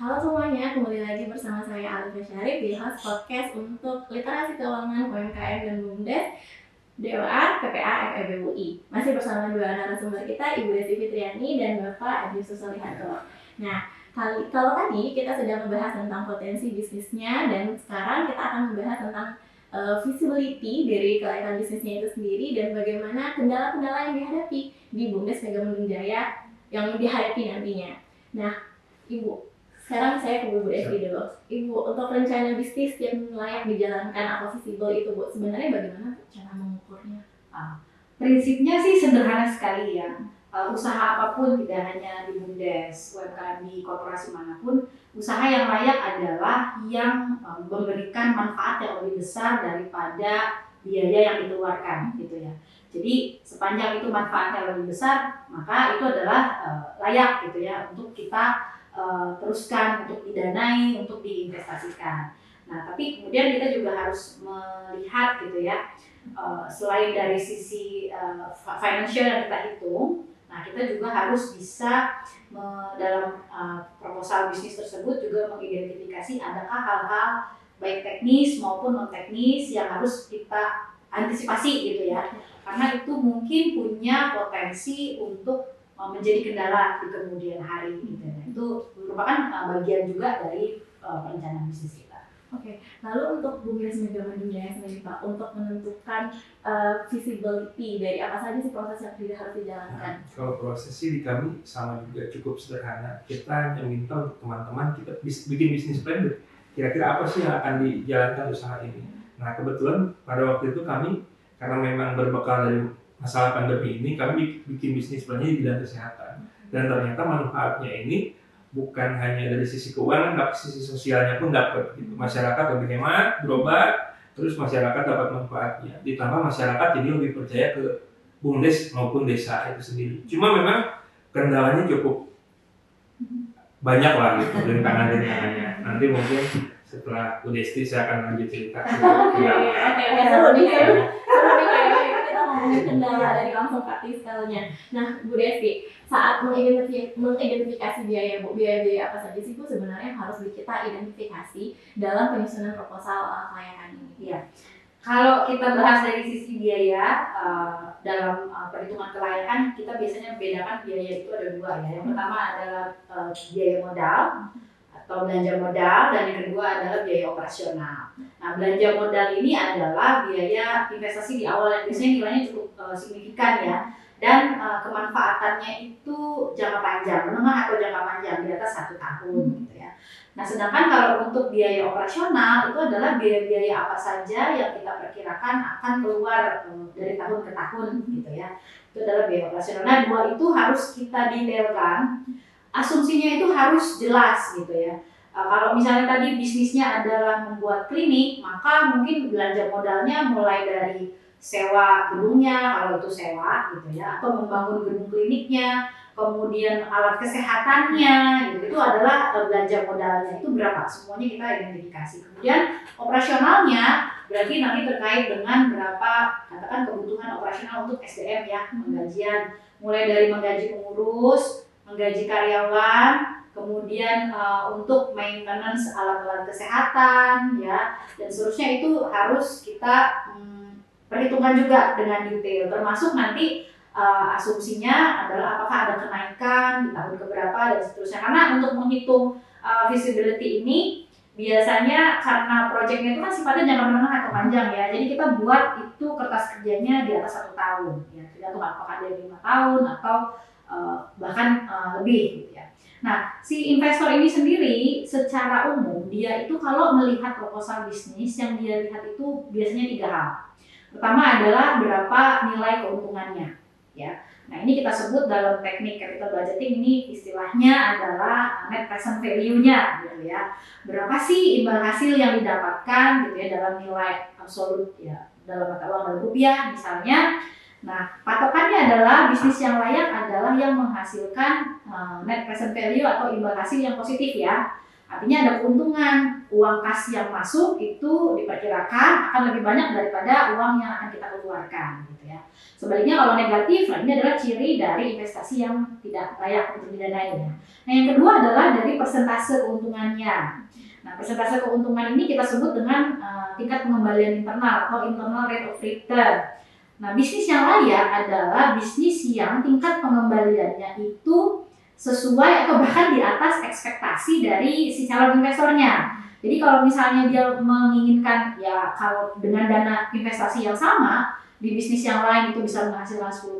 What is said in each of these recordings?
Halo semuanya, kembali lagi bersama saya Alif Syarif di host podcast untuk literasi keuangan UMKM dan BUMDes DOA, PPA, FEB UI. Masih bersama dua narasumber kita, Ibu Desi Fitriani dan Bapak Adi Susolihanto. Nah, kalau tadi kita sudah membahas tentang potensi bisnisnya, dan sekarang kita akan membahas tentang visibility dari kelaikan bisnisnya itu sendiri dan bagaimana kendala-kendala yang dihadapi di BUMDes Megamendung Jaya yang dihadapi nantinya. Nah, Ibu, sekarang saya ke Bu Esti dulu. Ibu, untuk rencana bisnis yang layak dijalankan atau visible itu, Bu, sebenarnya bagaimana cara mengukurnya? Prinsipnya sih sederhana sekali ya. Usaha apapun, tidak hanya di BUMDes, UMKM di korporasi manapun, usaha yang layak adalah yang memberikan manfaat yang lebih besar daripada biaya yang dikeluarkan, gitu ya. Jadi sepanjang itu manfaatnya lebih besar, maka itu adalah layak, gitu ya, untuk kita teruskan, untuk didanai, untuk diinvestasikan. Nah, tapi kemudian kita juga harus melihat, gitu ya, selain dari sisi financial yang kita hitung, nah kita juga harus bisa dalam proposal bisnis tersebut juga mengidentifikasi adakah hal-hal baik teknis maupun non teknis yang harus kita antisipasi, gitu ya, karena itu mungkin punya potensi untuk menjadi kendala di kemudian hari, gitu. Nah, itu merupakan bagian juga dari perencanaan bisnis kita. Oke, lalu untuk BUMDes Megamendung Jaya sendiri Pak, untuk menentukan visibility dari apa saja sih proses yang tidak harus dijalankan? Kalau proses sih di kami sama juga cukup sederhana. Kita hanya minta untuk teman-teman kita bikin bisnis plan, kira-kira apa sih yang akan dijalankan usaha ini. Nah, kebetulan pada waktu itu kami, karena memang berbekal dari masalah pandemi ini, kami bikin bisnis plannya di bidang kesehatan. Dan ternyata manfaatnya ini bukan hanya dari sisi keuangan, tapi sisi sosialnya pun dapat. Gitu. Masyarakat lebih hemat, berobat, terus masyarakat dapat manfaatnya. Ditambah masyarakat jadi lebih percaya ke BUMDes maupun desa itu sendiri. Cuma memang kendalanya cukup banyak lah gitu, rintangan-rintangannya. Nanti mungkin setelah Bu Desti saya akan lanjut cerita. Oke, seru nih kayaknya. Kita ngomongin kendala dari langsung praktiskalnya. Nah, Bu Desti, saat mengidentifikasi biaya apa saja sih Bu sebenarnya yang harus kita identifikasi dalam penyusunan proposal kelayakan ini? Iya. Kalau kita bahas dari sisi biaya dalam perhitungan kelayakan, kita biasanya membedakan biaya itu ada dua ya. Yang pertama adalah biaya modal atau belanja modal, dan yang kedua adalah biaya operasional. Nah, belanja modal ini adalah biaya investasi di awal yang biasanya nilainya cukup signifikan ya, dan kemanfaatannya itu jangka panjang, menengah atau jangka panjang di atas 1 tahun, gitu ya. Nah, sedangkan kalau untuk biaya operasional itu adalah biaya-biaya apa saja yang kita perkirakan akan keluar dari tahun ke tahun, gitu ya. Itu adalah biaya operasional. Nah, dua itu harus kita detailkan. Asumsinya itu harus jelas, gitu ya. Kalau misalnya tadi bisnisnya adalah membuat klinik, maka mungkin belanja modalnya mulai dari sewa gedungnya, kalau itu sewa, gitu ya, atau membangun gedung kliniknya, kemudian alat kesehatannya, gitu, itu adalah belanja modalnya, itu berapa, semuanya kita identifikasi. Kemudian operasionalnya berarti nanti terkait dengan berapa, katakan kebutuhan operasional untuk SDM ya, penggajian, mulai dari menggaji pengurus, menggaji karyawan, kemudian untuk maintenance alat-alat kesehatan ya, dan seterusnya itu harus kita perhitungkan juga dengan detail, termasuk nanti asumsinya adalah apakah ada kenaikan di tahun keberapa dan seterusnya. Karena untuk menghitung visibility ini biasanya karena proyeknya itu kan sifatnya jangka menengah atau panjang ya, jadi kita buat itu kertas kerjanya di atas 1 tahun ya, tergantung apakah dari 5 tahun atau bahkan lebih, gitu ya. Nah, si investor ini sendiri secara umum dia itu kalau melihat proposal bisnis, yang dia lihat itu biasanya 3 hal. Pertama adalah berapa nilai keuntungannya, ya. Nah, ini kita sebut dalam teknik capital budgeting, ini istilahnya adalah net present value-nya, gitu ya. Berapa sih imbal hasil yang didapatkan, gitu ya, dalam nilai absolut ya, dalam mata uang dalam rupiah misalnya. Nah, patokannya adalah bisnis yang layak adalah yang menghasilkan net present value atau imbal hasil yang positif ya. Artinya ada keuntungan, uang kas yang masuk itu diperkirakan akan lebih banyak daripada uang yang akan kita keluarkan gitu ya. Sebaliknya kalau negatif, ini adalah ciri dari investasi yang tidak layak untuk didanainya. Nah yang kedua adalah dari persentase keuntungannya. Nah persentase keuntungan ini kita sebut dengan tingkat pengembalian internal atau internal rate of return. Nah bisnis yang layak adalah bisnis yang tingkat pengembaliannya itu sesuai atau bahkan di atas ekspektasi dari si calon investornya. Jadi kalau misalnya dia menginginkan ya kalau dengan dana investasi yang sama di bisnis yang lain itu bisa menghasilkan 10%,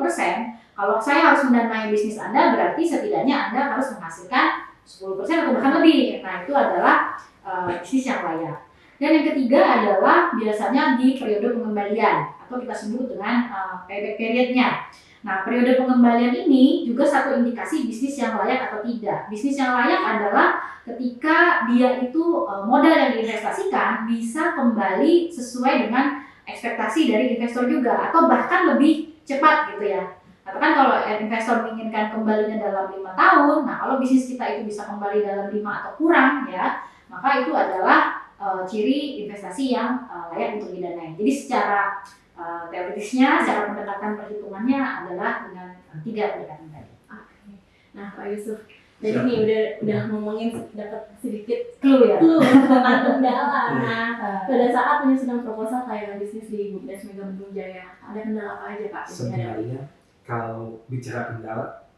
kalau saya harus mendanai bisnis Anda berarti setidaknya Anda harus menghasilkan 10% atau bahkan lebih. Nah itu adalah bisnis yang layak. Dan yang ketiga adalah biasanya di periode pengembalian atau kita sebut dengan payback periodnya. Nah, periode pengembalian ini juga satu indikasi bisnis yang layak atau tidak. Bisnis yang layak adalah ketika dia itu modal yang diinvestasikan bisa kembali sesuai dengan ekspektasi dari investor juga atau bahkan lebih cepat gitu ya. Katakan kalau investor menginginkan kembalinya dalam 5 tahun, nah kalau bisnis kita itu bisa kembali dalam 5 atau kurang ya, maka itu adalah ciri investasi yang layak untuk didanai. Jadi secara teoritisnya, secara pendekatan perhitungannya adalah dengan 3 pendekatan tadi. Nah Pak Yusuf, jadi nih udah ngomongin dapat sedikit Clue ya? tentang kendala. Nah pada saat penyusunan proposal tayangan bisnis di BUMDes Mega Bendung Jaya, ada kendala apa aja Pak? Sebenarnya kalau bicara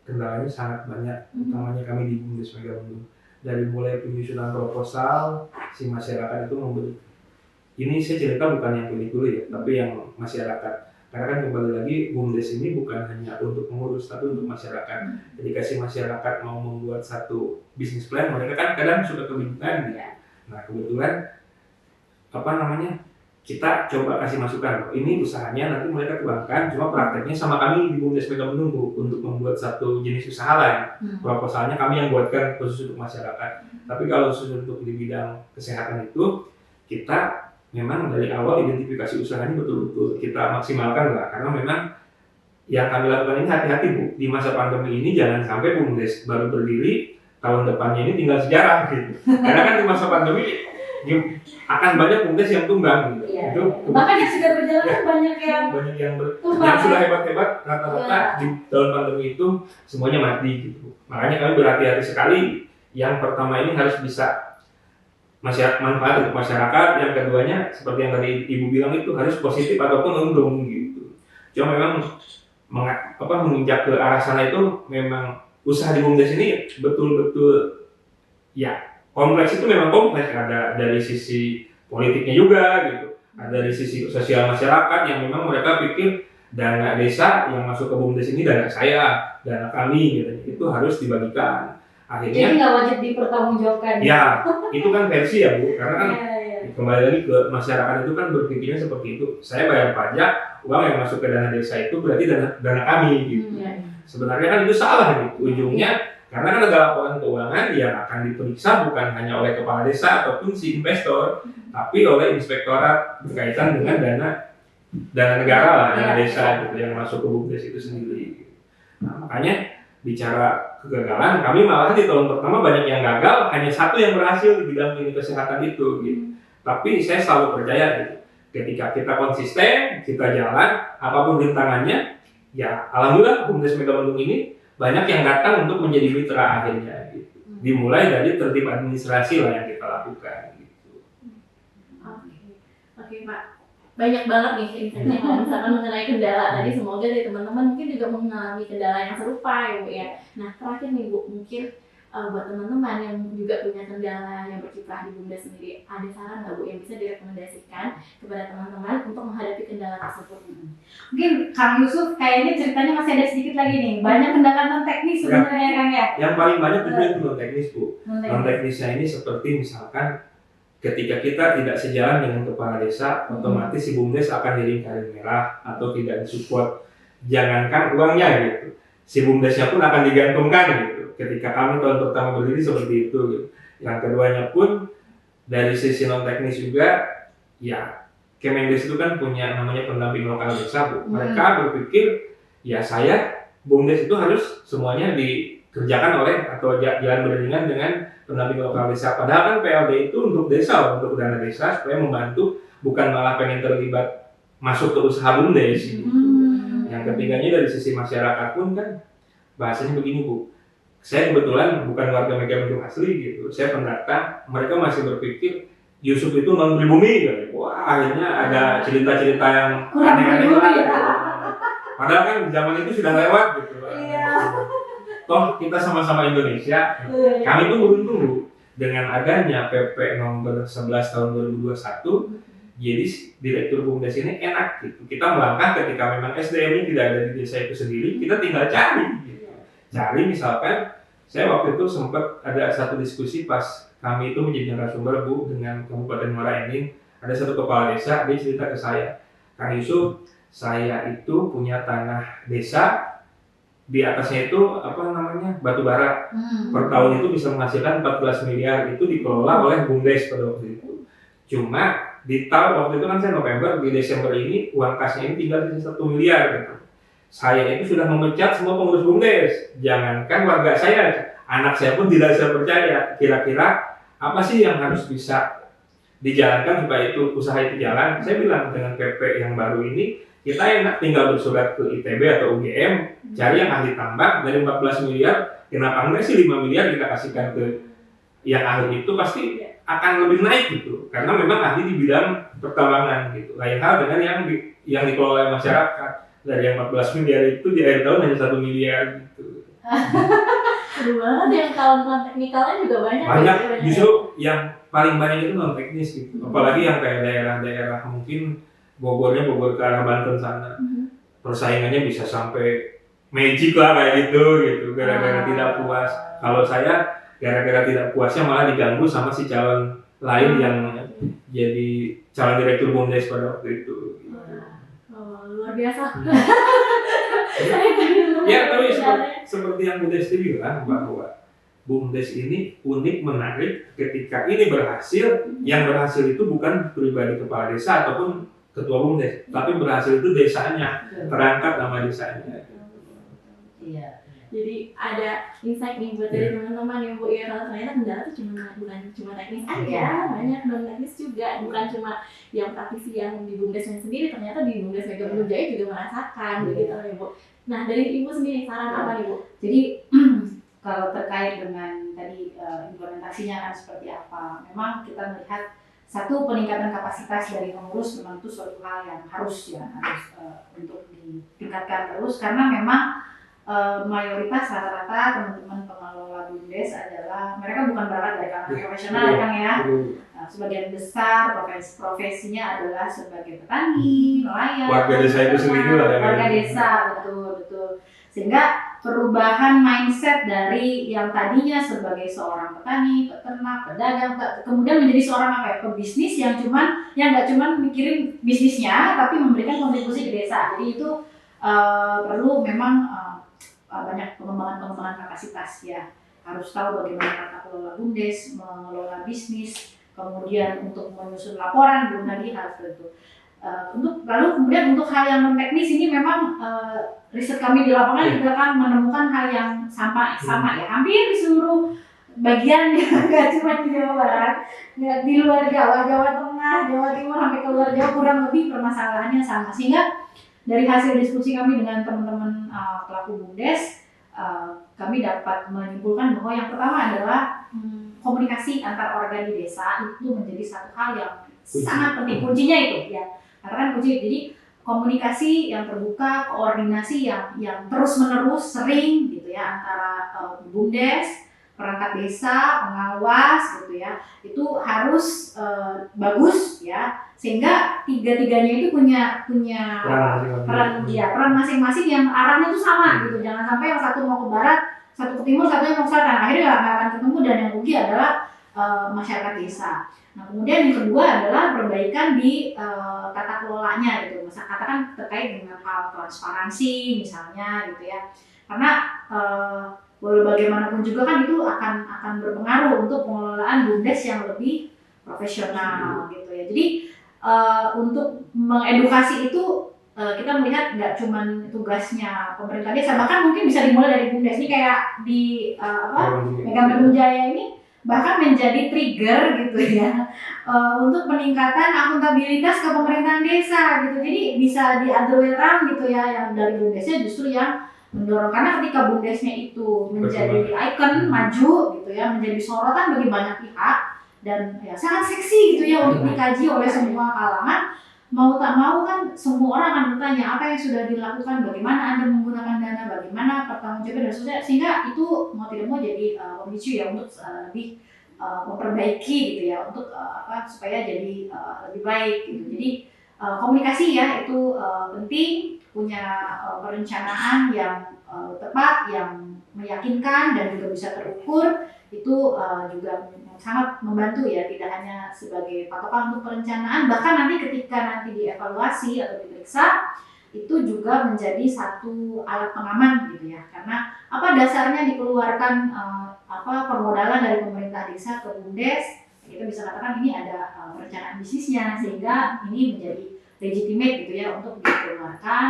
kendalanya sangat banyak, utamanya kami di BUMDes Mega Bendung. Dari mulai penyusunan proposal, si masyarakat itu memberi. Ini saya cerita bukan yang pilih dulu ya, tapi yang masyarakat. Karena kan kembali lagi BUMDes ini bukan hanya untuk pengurus, tapi untuk masyarakat. Ketika si masyarakat mau membuat satu bisnis plan, mereka kan kadang suka kebingungan. Nah kebetulan kita coba kasih masukan. Ini usahanya nanti mereka kembangkan, cuma prakteknya sama kami di BUMDes Mega Bendung untuk membuat satu jenis usaha lain. Proposalnya kami yang buatkan khusus untuk masyarakat. Tapi kalau khusus untuk di bidang kesehatan itu kita memang dari awal identifikasi usahanya betul-betul kita maksimalkan lah, karena memang yang kami lakukan ini hati-hati Bu, di masa pandemi ini jangan sampai BUMDes baru berdiri tahun depannya ini tinggal sejarah gitu. Karena kan di masa pandemi akan banyak BUMDes yang tumbang gitu. Iya. Bahkan yang sudah berjalan ya, banyak yang yang sudah hebat-hebat rata-rata di tahun pandemi itu semuanya mati gitu. Makanya kami berhati-hati sekali. Yang pertama ini harus bisa manfaat untuk masyarakat, yang keduanya seperti yang tadi Ibu bilang itu harus positif ataupun untung gitu. Cuma memang menginjak ke arah sana itu memang usaha di BUMDes ini betul-betul ya kompleks, itu memang kompleks, ada dari sisi politiknya juga gitu, ada dari sisi sosial masyarakat yang memang mereka pikir dana desa yang masuk ke BUMDes ini dana saya, dana kami gitu, itu harus dibagikan. Akhirnya jadi nggak wajib dipertanggungjawabkan. Ya, itu kan versi ya Bu, karena kan kembali lagi ke masyarakat itu kan berpikirnya seperti itu. Saya bayar pajak, uang yang masuk ke dana desa itu berarti dana kami gitu. Sebenarnya kan itu salah gitu ujungnya, karena kan ada laporan keuangan yang akan diperiksa bukan hanya oleh kepala desa ataupun si investor, tapi oleh inspektorat berkaitan dengan dana negara lah, dana desa gitu yang masuk ke BUMDes itu sendiri. Nah, makanya bicara kegagalan, kami malah di tahun pertama banyak yang gagal, hanya satu yang berhasil di bidang ini kesehatan itu gitu. Tapi saya selalu percaya gitu, ketika kita konsisten, kita jalan, apapun rintangannya, ya alhamdulillah BUMDes Mega Bendung ini banyak yang datang untuk menjadi mitra akhirnya gitu. Dimulai dari tertib administrasi lah yang kita lakukan gitu. Oke Pak, banyak banget nih insight-nya kalau misalkan mengenai kendala tadi. Semoga dari teman-teman mungkin juga mengalami kendala yang serupa ya Bu ya. Nah terakhir nih Bu, mungkin buat teman-teman yang juga punya kendala yang berkiprah di BUMDes sendiri, ada saran nggak Bu yang bisa direkomendasikan kepada teman-teman untuk menghadapi kendala tersebut? Mungkin Kang Yusuf kayaknya ceritanya masih ada sedikit lagi nih, banyak kendala non teknis sebenarnya Kang ya. Yang paling banyak itu non teknis Bu. Non teknisnya ini seperti misalkan ketika kita tidak sejalan dengan kepala desa, otomatis si BUMDes akan dilingkarin merah atau tidak disupport. Jangankan uangnya gitu, si BUMDesnya pun akan digantungkan gitu. Ketika kami tahun pertama berdiri seperti itu gitu. Yang keduanya pun dari sisi non teknis juga, ya Kemendes itu kan punya namanya pendamping lokal desa Bu. Mereka berpikir ya saya BUMDes itu harus semuanya dikerjakan oleh atau jalan beriringan dengan pendamping lokal desa. Padahal kan PLD itu untuk desa, untuk dana desa supaya membantu, bukan malah pengen terlibat masuk ke usaha BUMDes. Yang ketiganya dari sisi masyarakat pun kan bahasanya begini Bu, saya kebetulan bukan warga Megamendung asli gitu, saya pendatang, mereka masih berpikir Yusuf itu non pribumi gitu. Wah akhirnya ada cerita-cerita yang aneh-aneh lah gitu. Padahal kan zaman itu sudah lewat gitu. Toh kita sama-sama Indonesia, kami tuh beruntung Bu, dengan adanya PP nomor 11 tahun 2021, jadi direktur BUMDes ini enak gitu. Kita melangkah ketika memang SDM ini tidak ada di desa itu sendiri, kita tinggal cari gitu. Cari misalkan, saya waktu itu sempat ada satu diskusi pas kami itu menjadi narasumber Bu dengan Kabupaten Muara Enim, ada satu kepala desa, dia cerita ke saya, Kang Yusuf, saya itu punya tanah desa, di atasnya itu batu bara, per tahun itu bisa menghasilkan 14 miliar, itu dikelola oleh BUMDes pada waktu itu. Cuma di tahun waktu itu kan saya November, di Desember ini uang kasnya ini tinggal di 1 miliar gitu. Saya itu sudah memecat semua pengurus BUMDes, jangankan warga saya, anak saya pun tidak bisa percaya. Kira-kira apa sih yang harus bisa dijalankan supaya itu usaha itu jalan? Saya bilang dengan PP yang baru ini, kita enak tinggal bersurat ke ITB atau UGM, cari yang ahli tambang dari 14 miliar, kenapa enggak sih 5 miliar kita kasihkan ke yang ahli itu, pasti akan lebih naik gitu, karena memang ahli di bidang pertambangan gitu. Lain hal dengan yang dikelola oleh masyarakat, dari yang 14 miliar itu di akhir tahun hanya 1 miliar gitu. Seru banget, yang kawan-kawan teknikalnya juga banyak. Banyak, justru yang paling banyak itu non teknis gitu, apalagi yang kayak daerah-daerah mungkin Bogor ke arah Banten sana, persaingannya bisa sampai magic lah kayak gitu, gara-gara tidak puas. Kalau saya gara-gara tidak puasnya malah diganggu sama si calon lain yang jadi calon direktur BUMDes pada waktu itu. Luar biasa. Ya, tapi seperti yang Bu Desti bilang bahwa BUMDes ini unik, menarik. Ketika ini berhasil, yang berhasil itu bukan pribadi kepala desa ataupun ketua BUMDes, tapi berhasil itu desanya, terangkat nama desanya. Iya. Jadi ada insight nih buat dari teman-teman yang Bu ya, kalau ternyata kendala itu bukan cuma teknis aja, banyak non teknis juga, bukan cuma yang praktisi yang di BUMDesnya sendiri, ternyata di BUMDes Megamendung Jaya juga merasakan begitu ya Bu. Nah dari Ibu sendiri saran apa nih Bu? Jadi kalau terkait dengan tadi implementasinya kan seperti apa, memang kita melihat satu, peningkatan kapasitas dari pengurus memang itu suatu hal yang harus untuk ditingkatkan terus, karena memang mayoritas rata-rata teman-teman pengelola BUMDes adalah mereka bukan berasal dari kalangan profesional ya Kang ya. Sebagian besar profesinya adalah sebagai petani, nelayan, warga desa itu sendiri lah, warga desa, betul. Sehingga perubahan mindset dari yang tadinya sebagai seorang petani, peternak, pedagang, kemudian menjadi seorang pebisnis yang nggak cuman mikirin bisnisnya, tapi memberikan kontribusi ke desa. Jadi itu perlu memang banyak pengembangan kapasitas ya. Harus tahu bagaimana tata kelola BUMDes, mengelola bisnis, kemudian untuk menyusun laporan, belum lagi harus tentu. Kemudian untuk hal yang non teknis ini memang riset kami di lapangan juga kan menemukan hal yang sama ya, hampir di seluruh bagian ya, nggak cuma di Jawa Barat, nggak di luar Jawa Tengah, Jawa Timur sampai ke luar Jawa, kurang lebih permasalahannya sama. Sehingga dari hasil diskusi kami dengan teman-teman pelaku BUMDes, kami dapat menyimpulkan bahwa yang pertama adalah komunikasi antar organ di desa itu menjadi satu hal yang sangat penting, kuncinya itu ya. Karena kan kunci, jadi komunikasi yang terbuka, koordinasi yang terus-menerus sering gitu ya antara BUMDes, perangkat desa, pengawas gitu ya, itu harus bagus ya, sehingga tiga-tiganya itu punya peran masing-masing yang arahnya itu sama gitu. Jangan sampai yang satu mau ke barat, satu ke timur, satunya mau ke selatan, akhirnya nggak akan ketemu, dan yang rugi adalah masyarakat desa. Nah kemudian yang kedua adalah perbaikan di tata kelolanya gitu. Katakan terkait dengan hal transparansi misalnya gitu ya, karena bagaimanapun juga kan itu akan berpengaruh untuk pengelolaan BUMDes yang lebih profesional gitu ya. Jadi untuk mengedukasi itu kita melihat nggak cuman tugasnya pemerintah desa, bahkan mungkin bisa dimulai dari BUMDes ini kayak di Mega Mendung Jaya ini bahkan menjadi trigger gitu ya untuk peningkatan akuntabilitas ke pemerintahan desa gitu. Jadi bisa di other way around gitu ya, yang dari BUMDesnya justru yang mendorong, karena ketika BUMDesnya itu menjadi ikon maju gitu ya, menjadi sorotan bagi banyak pihak dan ya sangat seksi gitu ya untuk dikaji oleh semua kalangan. Mau tak mau kan semua orang akan bertanya apa yang sudah dilakukan, bagaimana Anda menggunakan dana, bagaimana pertanggungjawaban dan sebagainya, sehingga itu mau tidak mau jadi pemicu ya untuk lebih memperbaiki gitu ya, untuk supaya jadi lebih baik gitu. Jadi komunikasi ya itu penting, punya perencanaan yang tepat, yang meyakinkan dan juga bisa terukur, itu juga sangat membantu ya, tidak hanya sebagai patokan untuk perencanaan, bahkan nanti ketika nanti dievaluasi atau diperiksa itu juga menjadi satu alat pengaman gitu ya, karena dasarnya dikeluarkan permodalan dari pemerintah desa ke BUMDes, kita bisa katakan ini ada perencanaan bisnisnya, sehingga ini menjadi legitimate gitu ya untuk dikeluarkan,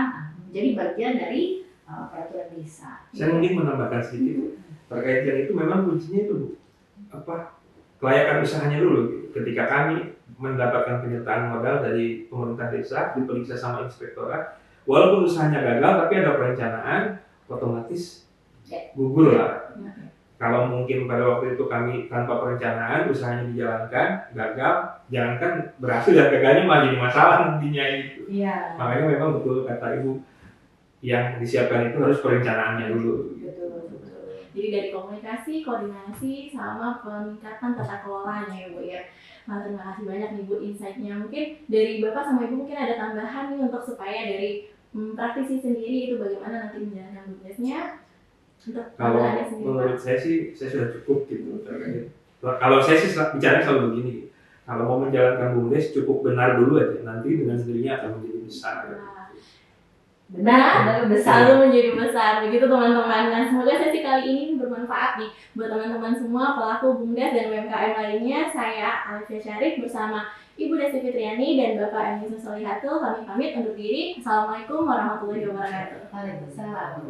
menjadi bagian dari peraturan desa. Saya mungkin menambahkan sedikit terkait yang itu, memang kuncinya itu kelayakan usahanya dulu gitu. Ketika kami mendapatkan penyertaan modal dari pemerintah desa, diperiksa sama inspektorat, walaupun usahanya gagal tapi ada perencanaan, otomatis gugur lah. Kalau mungkin pada waktu itu kami tanpa perencanaan, usahanya dijalankan, gagal, jangankan berhasil dan gagalnya malah jadi masalah nantinya itu. Iya. Makanya memang betul kata Ibu, yang disiapkan itu harus perencanaannya dulu. Jadi dari komunikasi, koordinasi, sama peningkatan tata kelolanya ya Bu ya. Nah, terima kasih banyak nih Bu insight-nya. Mungkin dari Bapak sama Ibu mungkin ada tambahan nih untuk supaya dari praktisi sendiri itu bagaimana nanti menjalankan BUMDesnya. Kalau menurut saya sih, saya sudah cukup gitu. Kalau saya sih bicara selalu begini, kalau mau menjalankan BUMDes cukup benar dulu aja, nanti dengan sendirinya akan menjadi besar. Benar, selalu menjadi besar. Begitu teman-teman. Nah, semoga sesi kali ini bermanfaat nih buat teman-teman semua pelaku BUMDes dan UMKM lainnya. Saya Alifia Syarif bersama Ibu Desti Fitriani dan Bapak Emil Solihatul. Kami pamit undur diri. Assalamualaikum warahmatullahi wabarakatuh. Waalaikumsalam.